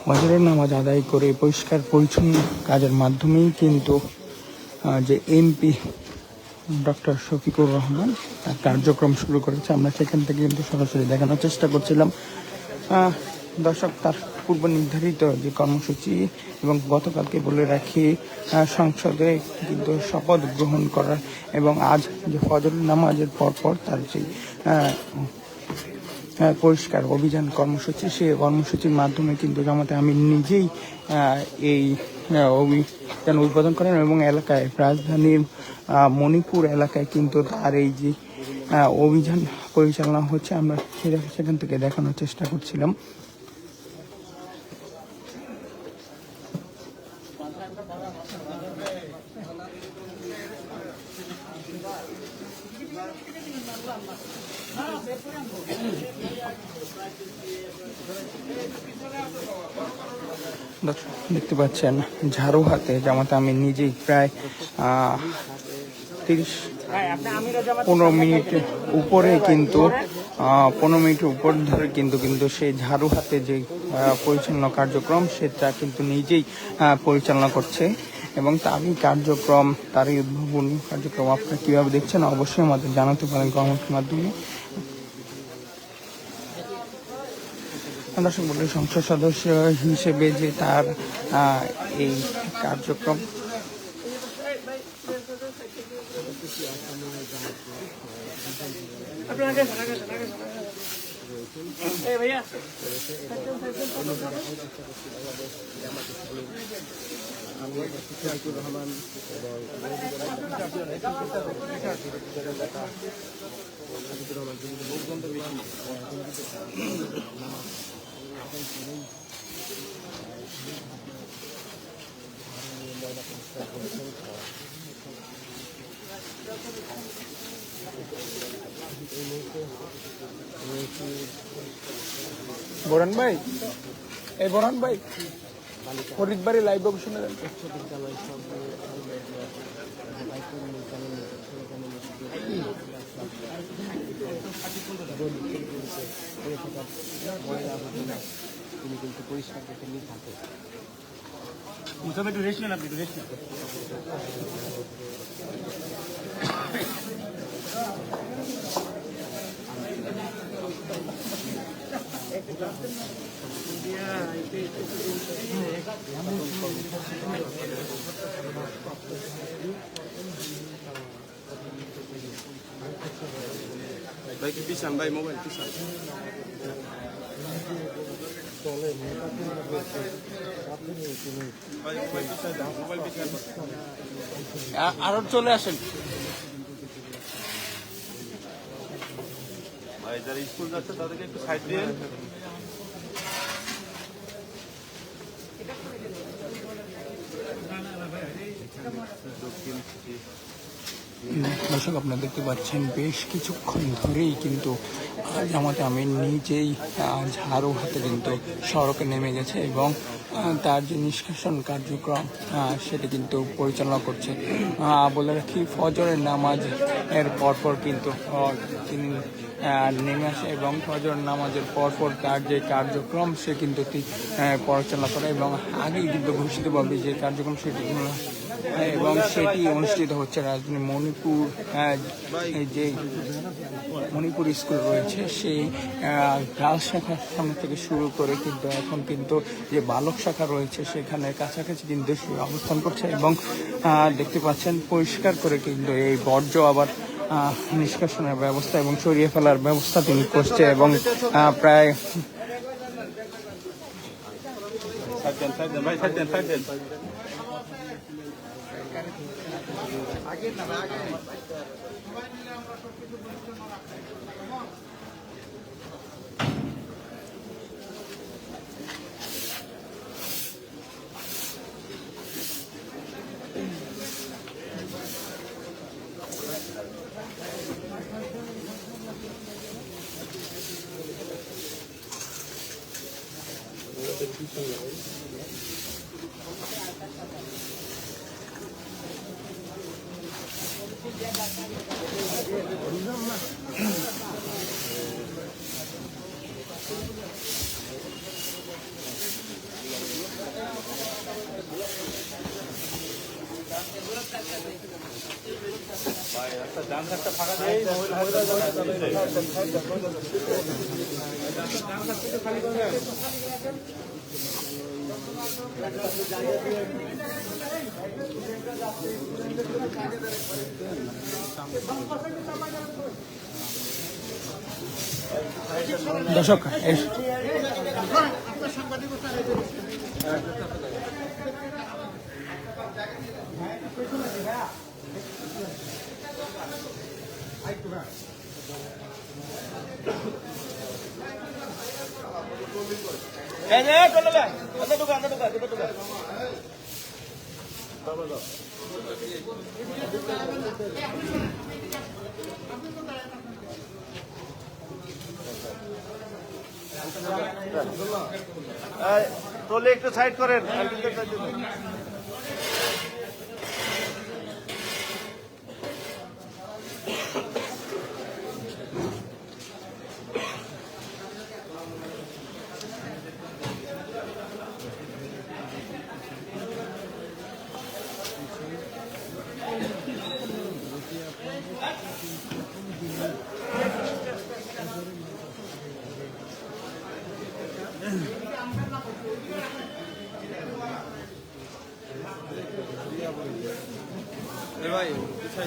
ফজরের নামাজ আদায় করে পরিষ্কার পরিচ্ছন্ন কাজের মাধ্যমেই কিন্তু যে এমপি ডক্টর শফিকুর রহমান তার কার্যক্রম শুরু করেছে। আমরা সেখান থেকে কিন্তু সরাসরি দেখানোর চেষ্টা করছিলাম। দর্শক, তার পূর্ব নির্ধারিত যে কর্মসূচি এবং গতকালকে বলে রাখি সংসদে কিন্তু শপথ গ্রহণ করার এবং আজ যে ফজর নামাজের পরপর তার যে পরিষ্কার অভিযান কর্মসূচি, সেই কর্মসূচির মাধ্যমে কিন্তু জামাতে আমির নিজেই এই অভিযান উদ্বোধন করেন এবং এলাকায় রাজধানীর মণিপুর এলাকায় কিন্তু তার এই যে অভিযান পরিচালনা হচ্ছে, আমরা সেখান থেকে দেখানোর চেষ্টা করছিলাম। দেখতে পাচ্ছেন ঝাড়ু হাতে জামাতে আমির নিজেই প্রায় 15 মিনিটের উপরে কিন্তু 15 মিনিটের উপর ধরে কিন্তু সেই ঝাড়ু হাতে যে পরিচ্ছন্ন কার্যক্রম সেটা কিন্তু নিজেই পরিচালনা করছে এবং তারই কার্যক্রম, তারই উদ্ভাবনী কার্যক্রম আপনারা কীভাবে দেখছেন অবশ্যই আমাদের জানাতে পারেন কমেন্টের মাধ্যমে। দর্শক মণ্ডলী, সংসদ সদস্য হিসেবে যে তার এই কার্যক্রম বোরান ভাই, এই বোরান ভাই ফরিদ বাড়ি লাইভ শুনে দেন। তিনি কিন্তু পরিষ্কার করতে নিয়ে থাকে। একটু রেস্ট নেন, আপনি একটু রেস্ট নেন। ভাই কি পিছান, ভাই মোবাইল পিছান। আরো চলে আসেন। ভাই যারা স্কুল যাচ্ছে তাদেরকে একটু সাইড দিয়ে। দর্শক, আপনারা দেখতে পাচ্ছেন বেশ কিছুক্ষণ ধরেই কিন্তু জামাতে আমির নিজেই ঝাড়ু হাতে কিন্তু সড়কে নেমে গেছে এবং তার যে নিষ্কাশন কার্যক্রম সেটা কিন্তু পরিচালনা করছে। বলে রাখি, ফজরের নামাজ এর পরপর কিন্তু তিনি নেমে আসে এবং ফজর নামাজের পরপর তার যে কার্যক্রম সে কিন্তু পরিচালনা করে এবং আগেই কিন্তু ঘোষিতভাবে যে কার্যক্রম সেটি এবং সেটি অনুষ্ঠিত হচ্ছে রাজধানী মণিপুর যে মণিপুর স্কুল রয়েছে সেই গার্লস শাখার সামনে থেকে শুরু করে কিন্তু এখন কিন্তু যে বালক শাখা রয়েছে সেখানে কাছাকাছি কিন্তু অবস্থান করছে এবং দেখতে পাচ্ছেন পরিষ্কার করে কিন্তু এই বর্জ্য আবার নিষ্কাশনের ব্যবস্থা এবং সরিয়ে ফেলার ব্যবস্থা তিনি করছে এবং প্রায় দর্শক তোলে একটু সাইড করেন। ভাই